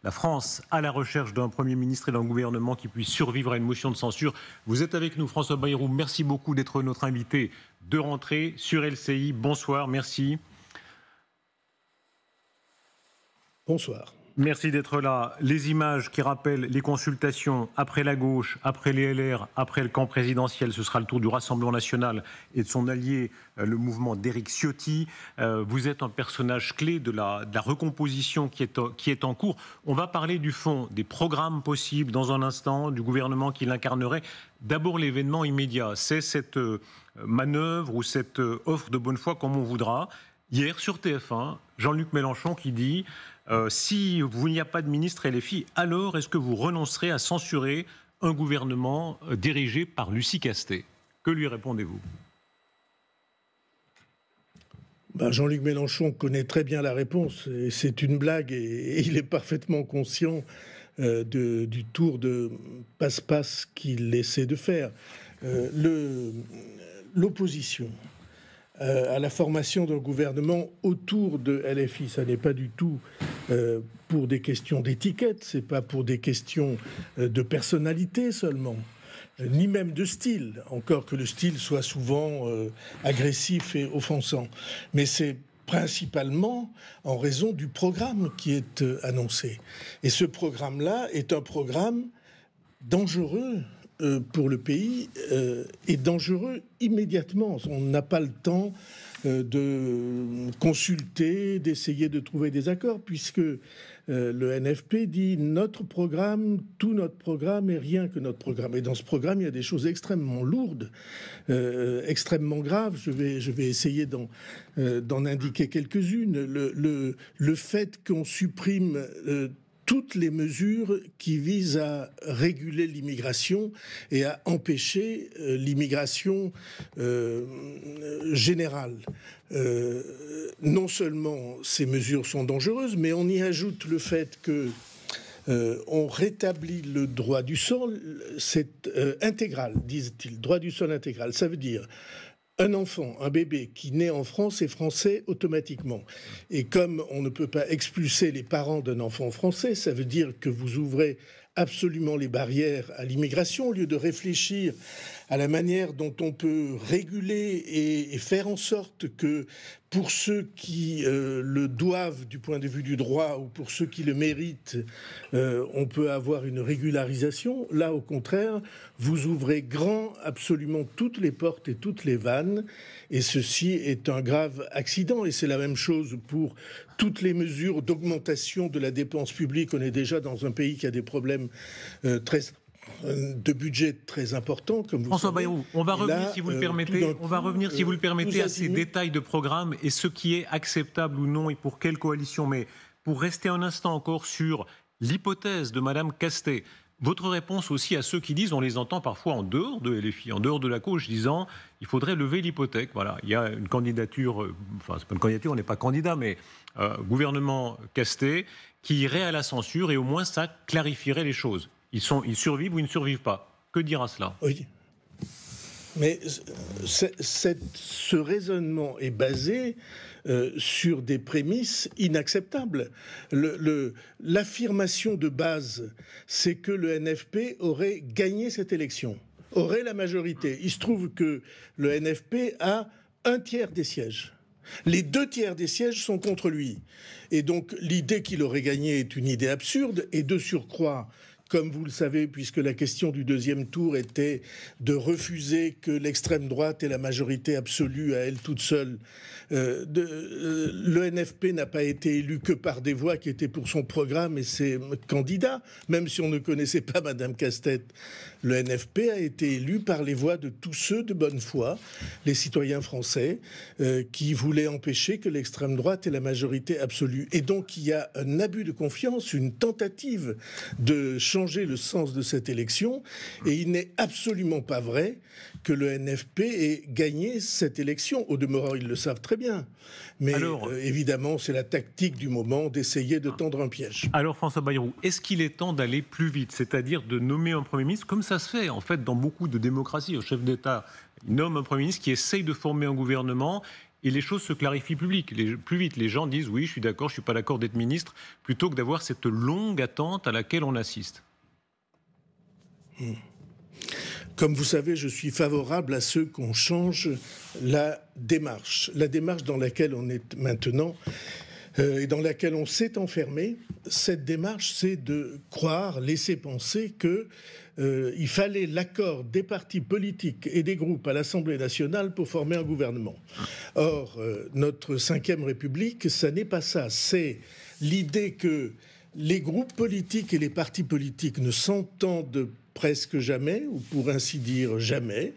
la France à la recherche d'un Premier ministre et d'un gouvernement qui puisse survivre à une motion de censure. Vous êtes avec nous, François Bayrou. Merci beaucoup d'être notre invité de rentrée sur LCI. Bonsoir, merci. Bonsoir. Merci d'être là. Les images qui rappellent les consultations après la gauche, après les LR, après le camp présidentiel, ce sera le tour du Rassemblement national et de son allié, le mouvement d'Éric Ciotti. Vous êtes un personnage clé de la recomposition qui est en cours. On va parler du fond, des programmes possibles dans un instant, du gouvernement qui l'incarnerait. D'abord, l'événement immédiat, c'est cette manœuvre ou cette offre de bonne foi, comme on voudra. Hier, sur TF1, Jean-Luc Mélenchon qui dit si vous n'y a pas de ministre LFI, alors est-ce que vous renoncerez à censurer un gouvernement dirigé par Lucie Castet? Que lui répondez-vous? Jean-Luc Mélenchon connaît très bien la réponse. Et c'est une blague et il est parfaitement conscient du tour de passe-passe qu'il essaie de faire. L'opposition à la formation d'un gouvernement autour de LFI, ça n'est pas du tout pour des questions d'étiquette, c'est pas pour des questions de personnalité seulement, ni même de style, encore que le style soit souvent agressif et offensant, mais c'est principalement en raison du programme qui est annoncé. Et ce programme-là est un programme dangereux pour le pays est dangereux immédiatement. On n'a pas le temps de consulter, d'essayer de trouver des accords, puisque le NFP dit notre programme, tout notre programme et rien que notre programme. Et dans ce programme, il y a des choses extrêmement lourdes, extrêmement graves. Je vais essayer d'en indiquer quelques-unes. Le fait qu'on supprime toutes les mesures qui visent à réguler l'immigration et à empêcher l'immigration générale. Non seulement ces mesures sont dangereuses, mais on y ajoute le fait que on rétablit le droit du sol, c'est intégral, disent-ils, droit du sol intégral. Ça veut dire un enfant, un bébé qui naît en France est français automatiquement. Et comme on ne peut pas expulser les parents d'un enfant français, ça veut dire que vous ouvrez absolument les barrières à l'immigration au lieu de réfléchir à la manière dont on peut réguler et faire en sorte que pour ceux qui le doivent du point de vue du droit ou pour ceux qui le méritent, on peut avoir une régularisation. Là, au contraire, vous ouvrez grand absolument toutes les portes et toutes les vannes et ceci est un grave accident. Et c'est la même chose pour toutes les mesures d'augmentation de la dépense publique. On est déjà dans un pays qui a des problèmes de budget très important, comme vous François savez. Bayrou, on va revenir, si vous le permettez, à ces détails de programme et ce qui est acceptable ou non et pour quelle coalition. Mais pour rester un instant encore sur l'hypothèse de Madame Castet, votre réponse aussi à ceux qui disent, on les entend parfois en dehors de LFI, en dehors de la gauche, disant il faudrait lever l'hypothèque. Voilà, il y a une candidature, enfin c'est pas une candidature, on n'est pas candidat, mais gouvernement Castet qui irait à la censure et au moins ça clarifierait les choses. Ils survivent ou ils ne survivent pas. Que dira cela? Oui. Mais ce raisonnement est basé sur des prémices inacceptables. L'affirmation de base, c'est que le NFP aurait gagné cette élection, aurait la majorité. Il se trouve que le NFP a 1/3 des sièges. Les 2/3 des sièges sont contre lui. Et donc l'idée qu'il aurait gagné est une idée absurde et de surcroît, comme vous le savez, puisque la question du deuxième tour était de refuser que l'extrême droite ait la majorité absolue à elle toute seule, le NFP n'a pas été élu que par des voix qui étaient pour son programme et ses candidats. Même si on ne connaissait pas Madame Castet, le NFP a été élu par les voix de tous ceux de bonne foi, les citoyens français, qui voulaient empêcher que l'extrême droite ait la majorité absolue. Et donc il y a un abus de confiance, une tentative de changer le sens de cette élection, et il n'est absolument pas vrai que le NFP ait gagné cette élection. Au demeurant, ils le savent très bien. Mais alors, évidemment, c'est la tactique du moment d'essayer de tendre un piège. Alors François Bayrou, est-ce qu'il est temps d'aller plus vite, c'est-à-dire de nommer un Premier ministre, comme ça se fait en fait dans beaucoup de démocraties, au chef d'État, il nomme un Premier ministre qui essaye de former un gouvernement, et les choses se clarifient plus vite. Les gens disent oui, je suis d'accord, je ne suis pas d'accord d'être ministre, plutôt que d'avoir cette longue attente à laquelle on assiste. Comme vous savez, je suis favorable à ce qu'on change la démarche dans laquelle on est maintenant et dans laquelle on s'est enfermé. Cette démarche, c'est de croire, laisser penser que il fallait l'accord des partis politiques et des groupes à l'Assemblée nationale pour former un gouvernement. Or, notre Ve République, ça n'est pas ça. C'est l'idée que les groupes politiques et les partis politiques ne s'entendent presque jamais, ou pour ainsi dire jamais,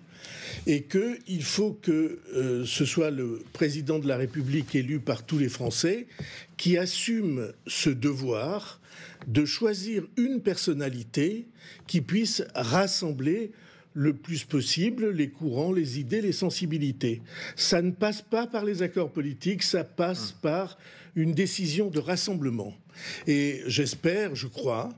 et qu'il faut que ce soit le président de la République élu par tous les Français qui assume ce devoir de choisir une personnalité qui puisse rassembler le plus possible les courants, les idées, les sensibilités. Ça ne passe pas par les accords politiques, ça passe par une décision de rassemblement. Et j'espère, je crois,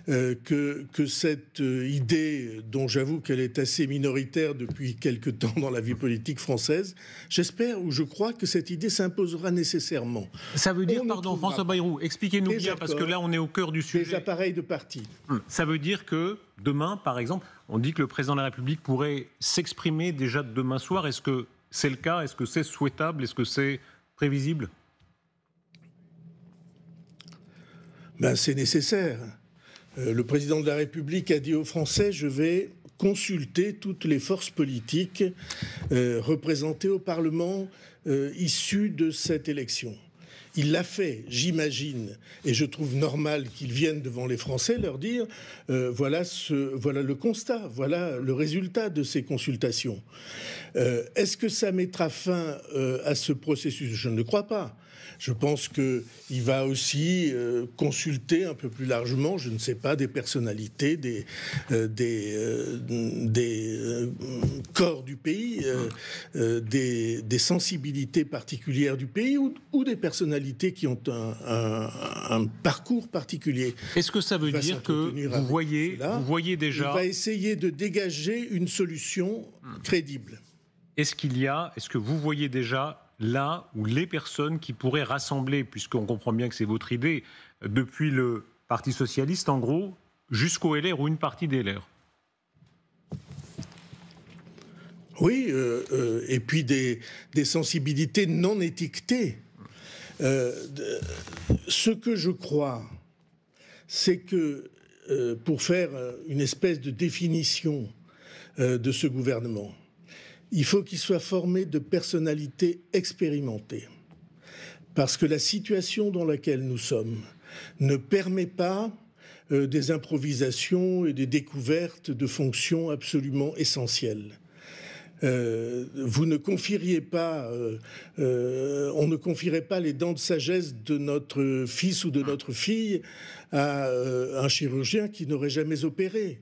que cette idée, dont j'avoue qu'elle est assez minoritaire depuis quelque temps dans la vie politique française, j'espère ou je crois que cette idée s'imposera nécessairement. Ça veut dire, pardon, François Bayrou, expliquez-nous bien, parce que là on est au cœur du sujet. Des appareils de parti. Ça veut dire que demain, par exemple, on dit que le président de la République pourrait s'exprimer déjà demain soir. Est-ce que c'est le cas? Est-ce que c'est souhaitable? Est-ce que c'est prévisible? C'est nécessaire. Le président de la République a dit aux Français « Je vais consulter toutes les forces politiques représentées au Parlement issues de cette élection ». Il l'a fait, j'imagine, et je trouve normal qu'ils viennent devant les Français leur dire voilà le constat, voilà le résultat de ces consultations. Est-ce que ça mettra fin à ce processus? Je ne le crois pas. Je pense qu'il va aussi consulter un peu plus largement, je ne sais pas, des personnalités, des corps du pays, des sensibilités particulières du pays ou des personnalités qui ont un parcours particulier. Est-ce que ça veut dire que vous voyez déjà... Il va essayer de dégager une solution crédible. Est-ce que vous voyez déjà là où les personnes qui pourraient rassembler, puisqu'on comprend bien que c'est votre idée, depuis le Parti socialiste, en gros, jusqu'au LR ou une partie des LR? Oui, et puis des sensibilités non étiquetées. Ce que je crois, c'est que pour faire une espèce de définition de ce gouvernement, il faut qu'il soit formé de personnalités expérimentées. Parce que la situation dans laquelle nous sommes ne permet pas des improvisations et des découvertes de fonctions absolument essentielles. Vous ne confieriez pas, on ne confierait pas les dents de sagesse de notre fils ou de notre fille à un chirurgien qui n'aurait jamais opéré.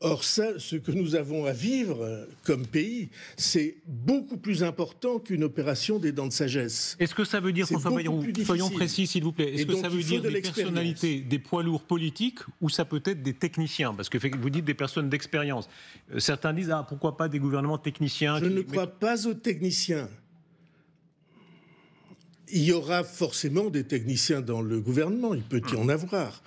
Or, ça, ce que nous avons à vivre comme pays, c'est beaucoup plus important qu'une opération des dents de sagesse. Est-ce que ça veut dire, François Bayrou, soyons précis s'il vous plaît, est-ce que ça veut dire des personnalités, des poids lourds politiques ou ça peut être des techniciens? Parce que vous dites des personnes d'expérience. Certains disent, pourquoi pas des gouvernements techniciens? Je ne crois pas aux techniciens. Il y aura forcément des techniciens dans le gouvernement, il peut y en avoir.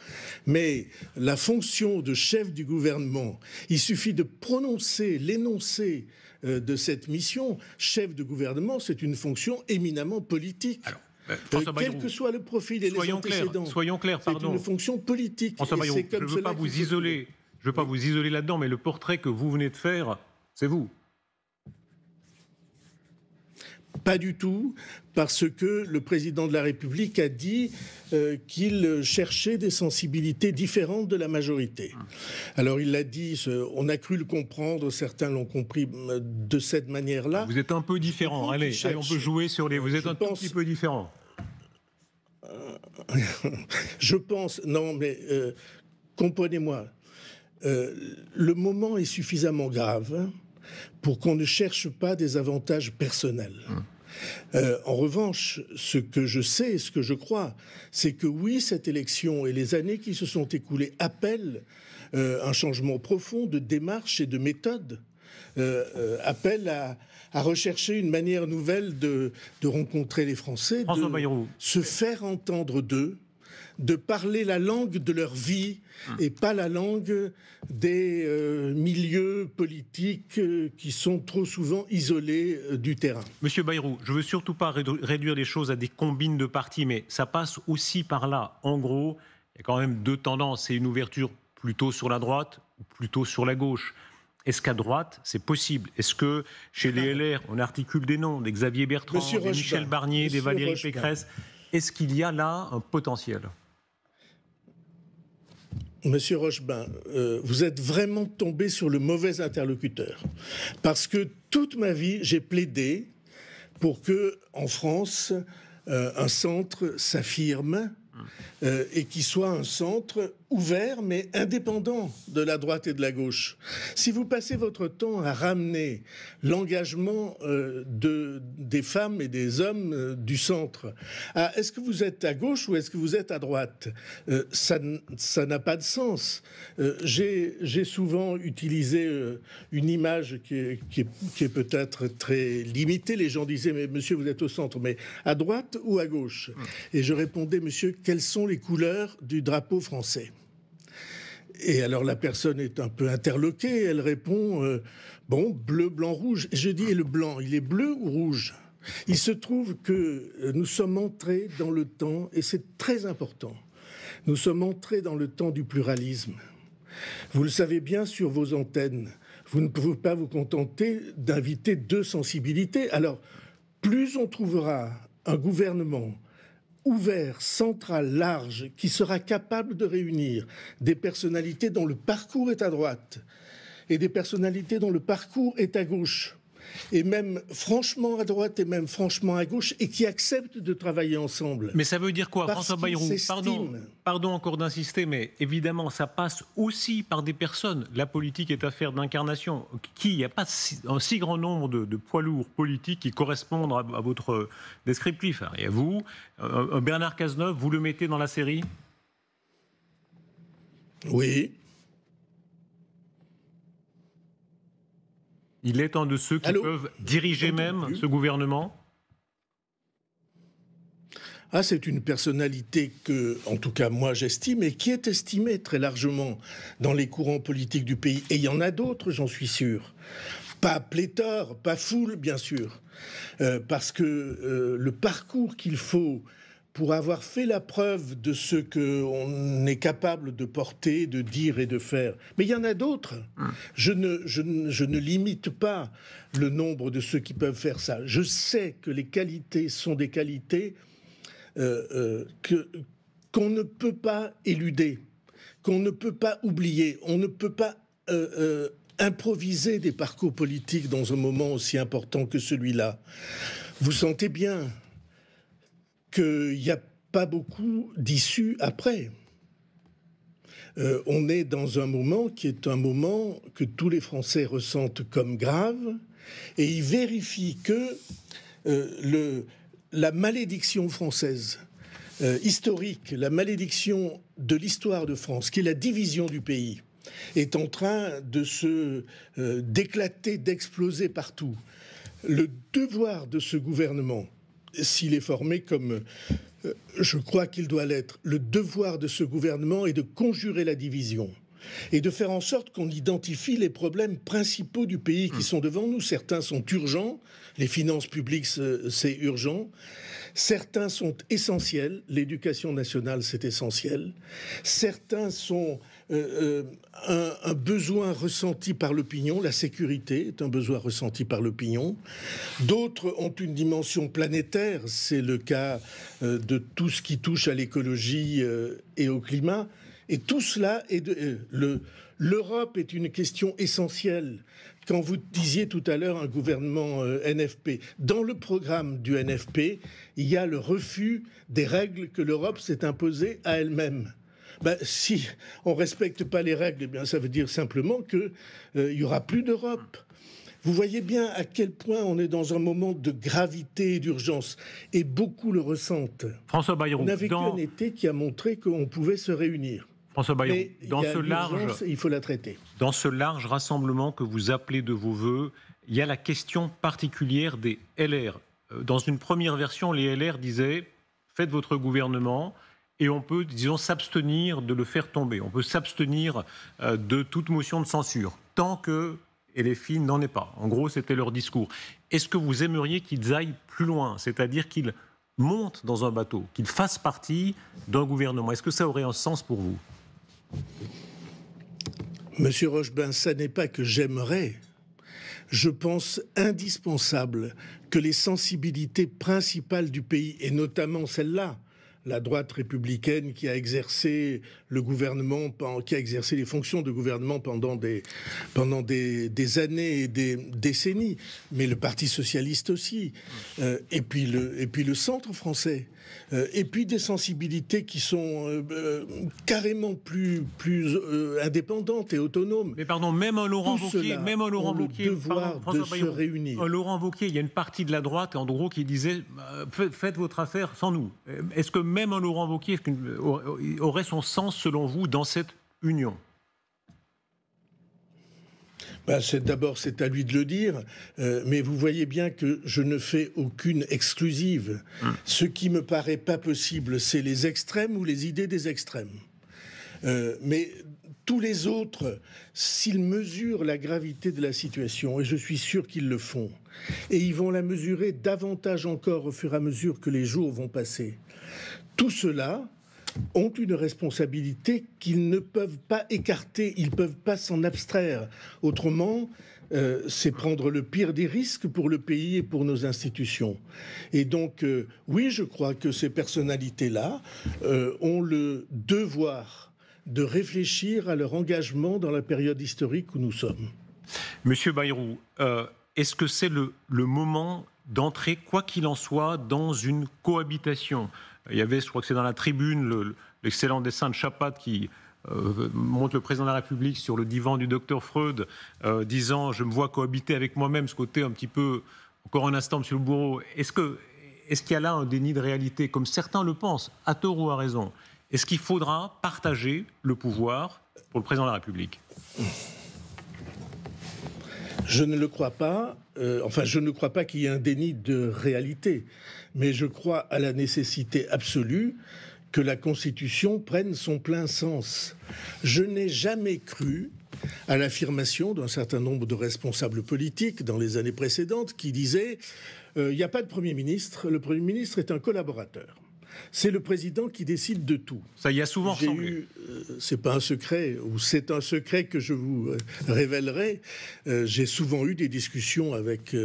Mais la fonction de chef du gouvernement, il suffit de prononcer l'énoncé de cette mission. Chef de gouvernement, c'est une fonction éminemment politique. Alors, quel que soit le profil et les antécédents, soyons clairs, pardon. C'est une fonction politique. François Bayrou, je ne veux pas vous isoler là-dedans, mais le portrait que vous venez de faire, c'est vous. Pas du tout, parce que le président de la République a dit qu'il cherchait des sensibilités différentes de la majorité. Alors il l'a dit, on a cru le comprendre, certains l'ont compris de cette manière-là. Vous êtes un peu différent, allez, on peut jouer sur les... Vous êtes tout petit peu différent. Je pense, non mais comprenez-moi, le moment est suffisamment grave pour qu'on ne cherche pas des avantages personnels. En revanche, ce que je sais, ce que je crois, c'est que oui, cette élection et les années qui se sont écoulées appellent un changement profond de démarche et de méthode. appelle à rechercher une manière nouvelle de rencontrer les Français, François de Bayrou. se faire entendre d'eux, de parler la langue de leur vie et pas la langue des milieux politiques qui sont trop souvent isolés du terrain. Monsieur Bayrou, je ne veux surtout pas réduire les choses à des combines de partis, mais ça passe aussi par là. En gros, il y a quand même deux tendances. C'est une ouverture plutôt sur la droite ou plutôt sur la gauche. Est-ce qu'à droite, c'est possible? Est-ce que chez les LR, on articule des noms, des Xavier Bertrand, des Michel Barnier, des Valérie Pécresse? Est-ce qu'il y a là un potentiel? Monsieur Rochebain, vous êtes vraiment tombé sur le mauvais interlocuteur. Parce que toute ma vie, j'ai plaidé pour que, en France, un centre s'affirme et qu'il soit un centre ouvert mais indépendant de la droite et de la gauche. Si vous passez votre temps à ramener l'engagement des femmes et des hommes du centre à est-ce que vous êtes à gauche ou est-ce que vous êtes à droite, ça n'a pas de sens. J'ai souvent utilisé une image qui est peut-être très limitée. Les gens disaient « mais monsieur, vous êtes au centre, mais à droite ou à gauche ?» Et je répondais « monsieur, quelles sont les couleurs du drapeau français ?» Et alors la personne est un peu interloquée, elle répond bon, bleu, blanc, rouge. Et je dis, et le blanc, il est bleu ou rouge? Il se trouve que nous sommes entrés dans le temps, et c'est très important, nous sommes entrés dans le temps du pluralisme. Vous le savez bien sur vos antennes, vous ne pouvez pas vous contenter d'inviter deux sensibilités. Alors, plus on trouvera un gouvernement ouvert, central, large, qui sera capable de réunir des personnalités dont le parcours est à droite et des personnalités dont le parcours est à gauche, et même franchement à droite et même franchement à gauche, et qui acceptent de travailler ensemble. Mais ça veut dire quoi, François Bayrou? Pardon encore d'insister, mais évidemment, ça passe aussi par des personnes. La politique est affaire d'incarnation. Il n'y a pas un si grand nombre de poids lourds politiques qui correspondent à votre descriptif. Et vous, Bernard Cazeneuve, vous le mettez dans la série? Oui. Il est un de ceux qui peuvent diriger même ce gouvernement? Ah, c'est une personnalité que, en tout cas, moi, j'estime, et qui est estimée très largement dans les courants politiques du pays. Et il y en a d'autres, j'en suis sûr. Pas pléthore, pas foule, bien sûr. Parce que le parcours qu'il faut pour avoir fait la preuve de ce qu'on est capable de porter, de dire et de faire. Mais il y en a d'autres. Je ne limite pas le nombre de ceux qui peuvent faire ça. Je sais que les qualités sont des qualités qu'on ne peut pas éluder, qu'on ne peut pas oublier. On ne peut pas improviser des parcours politiques dans un moment aussi important que celui-là. Vous sentez bien qu'il n'y a pas beaucoup d'issues après. On est dans un moment qui est un moment que tous les Français ressentent comme grave, et ils vérifient que la malédiction française, historique, la malédiction de l'histoire de France, qui est la division du pays, est en train de d'éclater, d'exploser partout. Le devoir de ce gouvernement, s'il est formé comme je crois qu'il doit l'être, le devoir de ce gouvernement est de conjurer la division et de faire en sorte qu'on identifie les problèmes principaux du pays qui sont devant nous. Certains sont urgents, les finances publiques c'est urgent, certains sont essentiels, l'éducation nationale c'est essentiel, certains sont un besoin ressenti par l'opinion, la sécurité est un besoin ressenti par l'opinion, d'autres ont une dimension planétaire, c'est le cas de tout ce qui touche à l'écologie et au climat. Et tout cela l'Europe est une question essentielle. Quand vous disiez tout à l'heure un gouvernement NFP, dans le programme du NFP, il y a le refus des règles que l'Europe s'est imposées à elle-même. Si on ne respecte pas les règles, eh bien, ça veut dire simplement qu'il n'y aura plus d'Europe. Vous voyez bien à quel point on est dans un moment de gravité et d'urgence. Et beaucoup le ressentent. François Bayrou, on a vécu un été qui a montré qu'on pouvait se réunir. François Bayrou, Mais il faut la traiter. Dans ce large rassemblement que vous appelez de vos voeux, il y a la question particulière des LR. Dans une première version, les LR disaient « faites votre gouvernement ». Et on peut, disons, s'abstenir de le faire tomber. On peut s'abstenir de toute motion de censure, tant que LFI n'en est pas. En gros, c'était leur discours. Est-ce que vous aimeriez qu'ils aillent plus loin, c'est-à-dire qu'ils montent dans un bateau, qu'ils fassent partie d'un gouvernement? Est-ce que ça aurait un sens pour vous? Monsieur Rochebin, ça n'est pas que j'aimerais. Je pense indispensable que les sensibilités principales du pays, et notamment celle-là, la droite républicaine qui a exercé le gouvernement, qui a exercé les fonctions de gouvernement pendant des années et des décennies, mais le Parti socialiste aussi, et puis le centre français, et puis des sensibilités qui sont carrément plus indépendantes et autonomes. Mais pardon, même un Laurent Wauquiez, devoir de se réunir. Un Laurent Wauquiez, il y a une partie de la droite, en gros, qui disait faites votre affaire sans nous. Est-ce que même un Laurent Wauquiez aurait son sens, selon vous, dans cette union? D'abord, c'est à lui de le dire, mais vous voyez bien que je ne fais aucune exclusive. Ce qui me paraît pas possible, c'est les extrêmes ou les idées des extrêmes. Mais tous les autres, s'ils mesurent la gravité de la situation, et je suis sûr qu'ils le font, et ils vont la mesurer davantage encore au fur et à mesure que les jours vont passer, tout cela ont une responsabilité qu'ils ne peuvent pas écarter, ils ne peuvent pas s'en abstraire. Autrement, c'est prendre le pire des risques pour le pays et pour nos institutions. Et donc, oui, je crois que ces personnalités-là ont le devoir de réfléchir à leur engagement dans la période historique où nous sommes. Monsieur Bayrou, est-ce que c'est le moment d'entrer, quoi qu'il en soit, dans une cohabitation? Il y avait, je crois que c'est dans la Tribune, l'excellent dessin de Chapat qui montre le président de la République sur le divan du docteur Freud, disant « je me vois cohabiter avec moi-même », ce côté un petit peu, encore un instant, monsieur le bourreau. Est-ce qu'il y a là un déni de réalité, comme certains le pensent, à tort ou à raison? Est-ce qu'il faudra partager le pouvoir pour le président de la République? Je ne le crois pas. Je ne crois pas qu'il y ait un déni de réalité. Mais je crois à la nécessité absolue que la Constitution prenne son plein sens. Je n'ai jamais cru à l'affirmation d'un certain nombre de responsables politiques dans les années précédentes qui disaient il n'y a pas de Premier ministre, le Premier ministre est un collaborateur. C'est le président qui décide de tout. Ça y a souvent ressemblé. C'est pas un secret, ou c'est un secret que je vous révélerai. J'ai souvent eu des discussions avec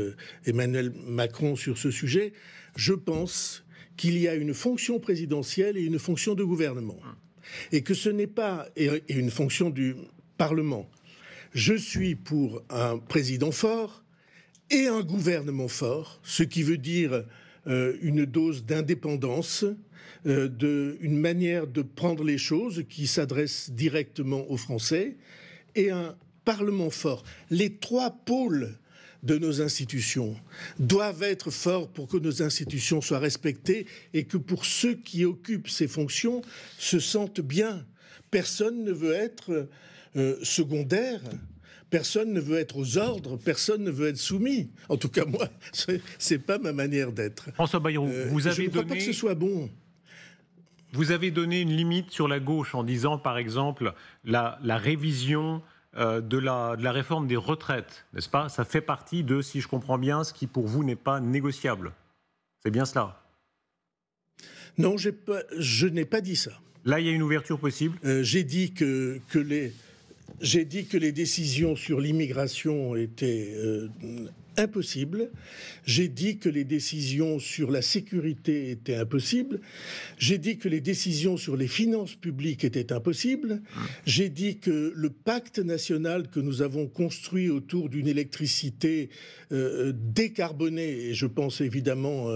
Emmanuel Macron sur ce sujet. Je pense qu'il y a une fonction présidentielle et une fonction de gouvernement. Et que ce n'est pas... et une fonction du Parlement. Je suis pour un président fort et un gouvernement fort, ce qui veut dire une dose d'indépendance, une manière de prendre les choses qui s'adresse directement aux Français, et un Parlement fort. Les trois pôles de nos institutions doivent être forts pour que nos institutions soient respectées et que pour ceux qui occupent ces fonctions se sentent bien. Personne ne veut être secondaire. Personne ne veut être aux ordres, personne ne veut être soumis. En tout cas, moi, c'est pas ma manière d'être. François Bayrou, je ne crois pas que ce soit bon. Vous avez donné une limite sur la gauche en disant, par exemple, la révision de la réforme des retraites, n'est-ce pas? Ça fait partie de, si je comprends bien, ce qui pour vous n'est pas négociable. C'est bien cela? Non, je n'ai pas dit ça. Là, il y a une ouverture possible. J'ai dit que les décisions sur l'immigration étaient impossibles. J'ai dit que les décisions sur la sécurité étaient impossibles. J'ai dit que les décisions sur les finances publiques étaient impossibles. J'ai dit que le pacte national que nous avons construit autour d'une électricité décarbonée, et je pense évidemment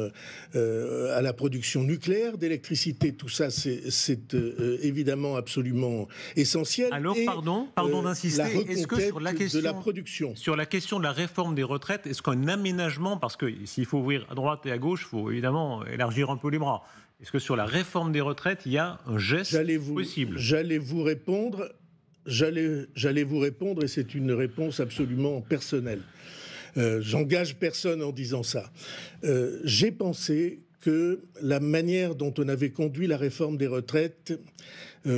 à la production nucléaire d'électricité, tout ça c'est évidemment absolument essentiel. Alors, pardon d'insister, est-ce que sur la question de la production, sur la question de la réforme des retraites, est-ce qu'un aménagement, parce que s'il faut ouvrir à droite et à gauche, il faut évidemment élargir un peu les bras, Est-ce que sur la réforme des retraites, il y a un geste possible? J'allais vous répondre, et c'est une réponse absolument personnelle. J'engage personne en disant ça. J'ai pensé que la manière dont on avait conduit la réforme des retraites,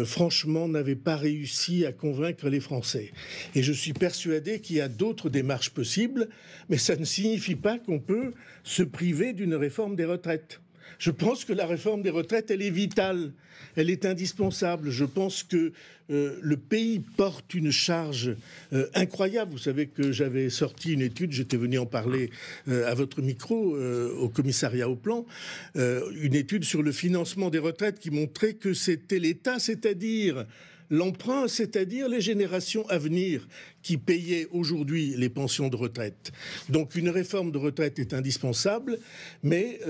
franchement, n'avait pas réussi à convaincre les Français. Et je suis persuadé qu'il y a d'autres démarches possibles, mais ça ne signifie pas qu'on peut se priver d'une réforme des retraites. Je pense que la réforme des retraites, elle est vitale, elle est indispensable. Je pense que le pays porte une charge incroyable. Vous savez que j'avais sorti une étude, j'étais venu en parler à votre micro, au commissariat au plan, une étude sur le financement des retraites qui montrait que c'était l'État, c'est-à-dire l'emprunt, c'est-à-dire les générations à venir qui payaient aujourd'hui les pensions de retraite. Donc une réforme de retraite est indispensable, mais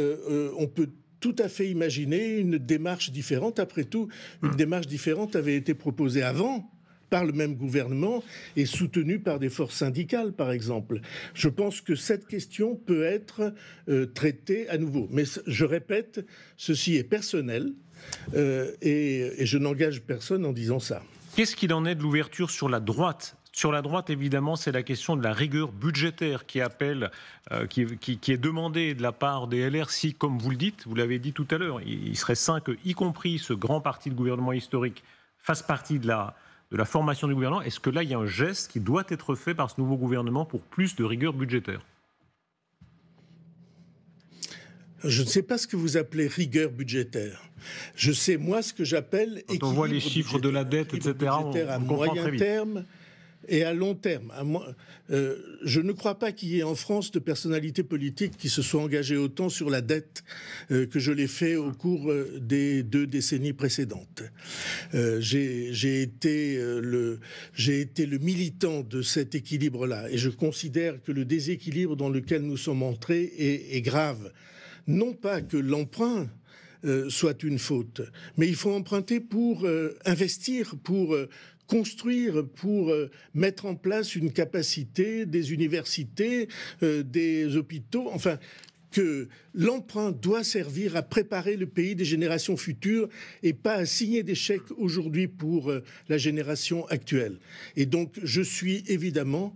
on peut tout à fait imaginer une démarche différente. Après tout, une démarche différente avait été proposée avant par le même gouvernement et soutenue par des forces syndicales, par exemple. Je pense que cette question peut être traitée à nouveau. Mais je répète, ceci est personnel et je n'engage personne en disant ça. Qu'est-ce qu'il en est de l'ouverture sur la droite ? Sur la droite, évidemment, c'est la question de la rigueur budgétaire qui appelle, qui est demandée de la part des LR. Si, comme vous le dites, vous l'avez dit tout à l'heure, il serait sain que, y compris ce grand parti de gouvernement historique, fasse partie de la formation du gouvernement. Est-ce que là, il y a un geste qui doit être fait par ce nouveau gouvernement pour plus de rigueur budgétaire ? Je ne sais pas ce que vous appelez rigueur budgétaire. Je sais, moi, ce que j'appelle équilibre. Quand on voit les chiffres de la dette, etc., à moyen terme et à long terme. Je ne crois pas qu'il y ait en France de personnalités politiques qui se soient engagées autant sur la dette que je l'ai fait au cours des 2 décennies précédentes. J'ai été le militant de cet équilibre-là et je considère que le déséquilibre dans lequel nous sommes entrés est grave. Non pas que l'emprunt soit une faute, mais il faut emprunter pour investir, pour construire, pour mettre en place une capacité des universités, des hôpitaux, enfin que l'emprunt doit servir à préparer le pays des générations futures et pas à signer des chèques aujourd'hui pour la génération actuelle. Et donc je suis évidemment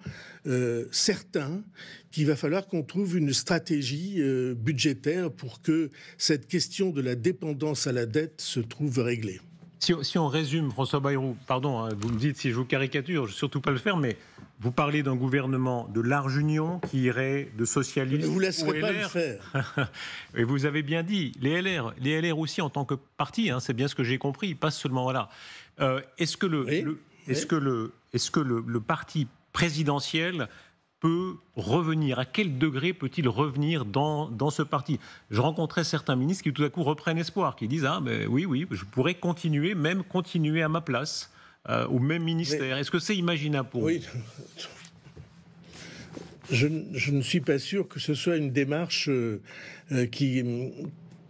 certain qu'il va falloir qu'on trouve une stratégie budgétaire pour que cette question de la dépendance à la dette se trouve réglée. Si on résume, François Bayrou, pardon, hein, vous me dites si je vous caricature, je ne vais surtout pas le faire, mais vous parlez d'un gouvernement de large union qui irait de socialisme. Je ne vous laisserai pas le faire. Et vous avez bien dit, les LR aussi en tant que parti, hein, c'est bien ce que j'ai compris, pas seulement voilà. Est-ce que le parti présidentiel peut revenir? À quel degré peut-il revenir dans ce parti? Je rencontrais certains ministres qui tout à coup reprennent espoir, qui disent oui, je pourrais continuer à ma place, au même ministère. Est-ce que c'est imaginable pour vous? Je ne suis pas sûr que ce soit une démarche qui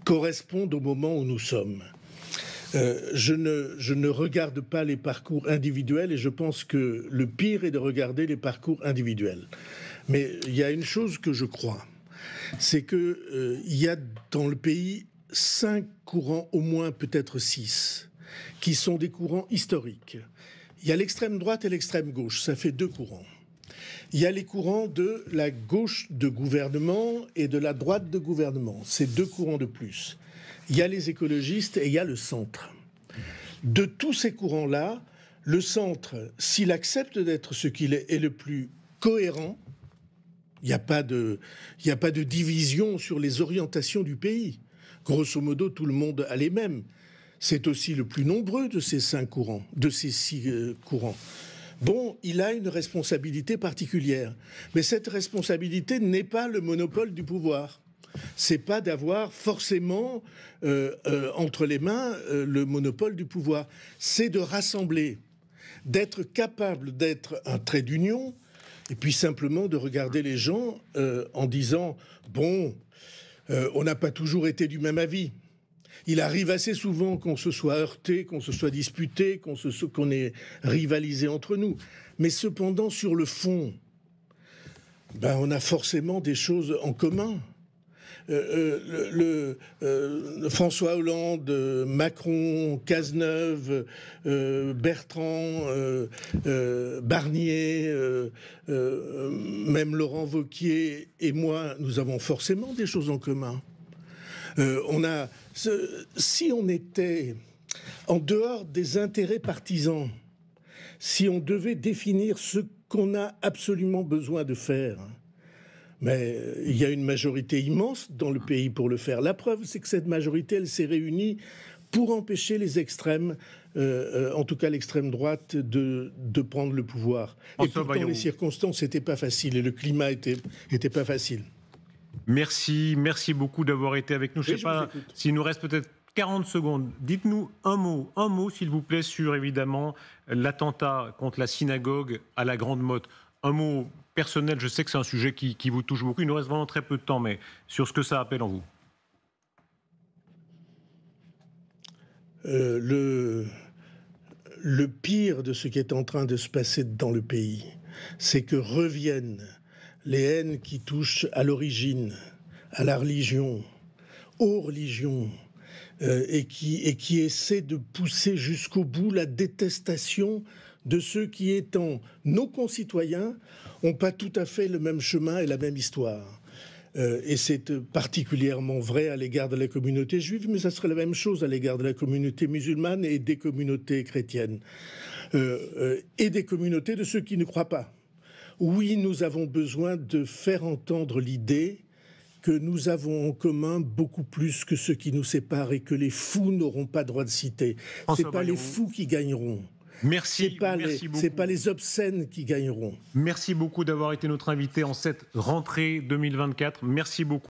corresponde au moment où nous sommes. Je ne regarde pas les parcours individuels et je pense que le pire est de regarder les parcours individuels. Mais il y a une chose que je crois, c'est qu'il y a dans le pays 5 courants, au moins peut-être 6, qui sont des courants historiques. Il y a l'extrême droite et l'extrême gauche, ça fait 2 courants. Il y a les courants de la gauche de gouvernement et de la droite de gouvernement, c'est 2 courants de plus. Il y a les écologistes et il y a le centre. De tous ces courants-là, le centre, s'il accepte d'être ce qu'il est le plus cohérent, il n'y a pas de division sur les orientations du pays. Grosso modo, tout le monde a les mêmes. C'est aussi le plus nombreux de ces 5 courants, de ces 6 courants. Bon, il a une responsabilité particulière. Mais cette responsabilité n'est pas le monopole du pouvoir. C'est pas d'avoir forcément entre les mains le monopole du pouvoir. C'est de rassembler, d'être capable d'être un trait d'union, et puis simplement de regarder les gens en disant « Bon, on n'a pas toujours été du même avis ». Il arrive assez souvent qu'on se soit heurté, qu'on se soit disputé, qu'on ait rivalisé entre nous. Mais cependant, sur le fond, on a forcément des choses en commun. François Hollande, Macron, Cazeneuve, Bertrand, Barnier, même Laurent Wauquiez et moi, nous avons forcément des choses en commun. Si on était en dehors des intérêts partisans, si on devait définir ce qu'on a absolument besoin de faire, mais il y a une majorité immense dans le pays pour le faire. La preuve, c'est que cette majorité, elle s'est réunie pour empêcher les extrêmes, en tout cas l'extrême droite, de prendre le pouvoir. Et pourtant, les circonstances n'étaient pas faciles et le climat était pas facile. Merci beaucoup d'avoir été avec nous. Je ne sais pas s'il nous reste peut-être 40 secondes. Dites-nous un mot s'il vous plaît, sur évidemment l'attentat contre la synagogue à la Grande Motte. Un mot personnel, je sais que c'est un sujet qui vous touche beaucoup. Il nous reste vraiment très peu de temps, mais sur ce que ça appelle en vous. Le pire de ce qui est en train de se passer dans le pays, c'est que reviennent les haines qui touchent à l'origine, à la religion, aux religions, et qui essaient de pousser jusqu'au bout la détestation de ceux qui, étant nos concitoyens, n'ont pas tout à fait le même chemin et la même histoire. Et c'est particulièrement vrai à l'égard de la communauté juive, mais ça serait la même chose à l'égard de la communauté musulmane et des communautés chrétiennes, et des communautés de ceux qui ne croient pas. Oui, nous avons besoin de faire entendre l'idée que nous avons en commun beaucoup plus que ce qui nous sépare et que les fous n'auront pas droit de citer. Ce n'est pas les fous qui gagneront. Merci. C'est pas les obscènes qui gagneront. Merci beaucoup d'avoir été notre invité en cette rentrée 2024. Merci beaucoup.